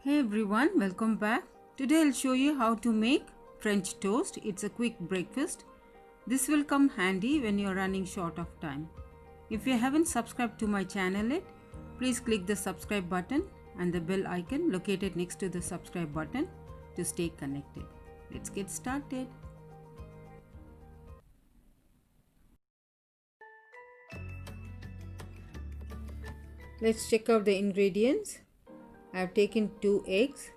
Hey everyone, welcome back. Today I'll show you how to make French toast. It's a quick breakfast. This will come handy when you're running short of time. If you haven't subscribed to my channel yet, please click the subscribe button and the bell icon located next to the subscribe button to stay connected. Let's get started. Let's check out the ingredients. I have taken 2 eggs,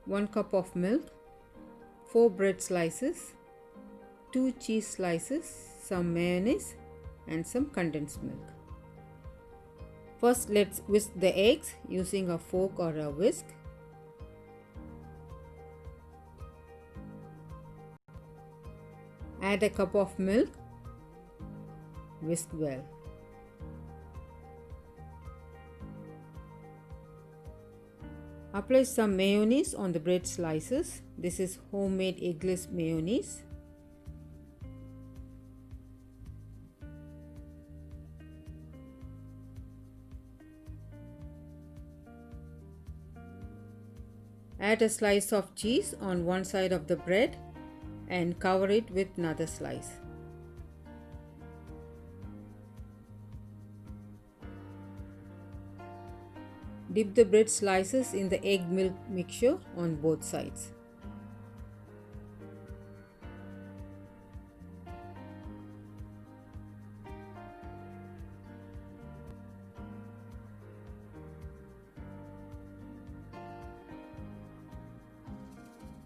1 cup of milk, 4 bread slices, 2 cheese slices, some mayonnaise and some condensed milk. First let's whisk the eggs using a fork or a whisk. Add a cup of milk. Whisk well. Apply some mayonnaise on the bread slices. This is homemade eggless mayonnaise. Add a slice of cheese on one side of the bread and cover it with another slice. Dip the bread slices in the egg milk mixture on both sides.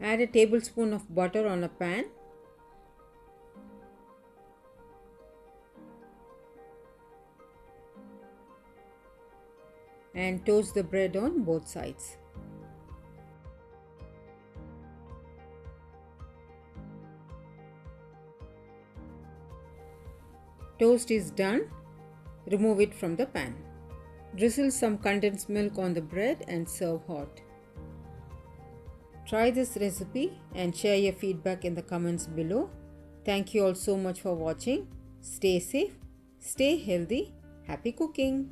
Add a tablespoon of butter on a pan. And toast the bread on both sides. Toast is done. Remove it from the pan. Drizzle some condensed milk on the bread and serve hot. Try this recipe and share your feedback in the comments below. Thank you all so much for watching. Stay safe, stay healthy, happy cooking!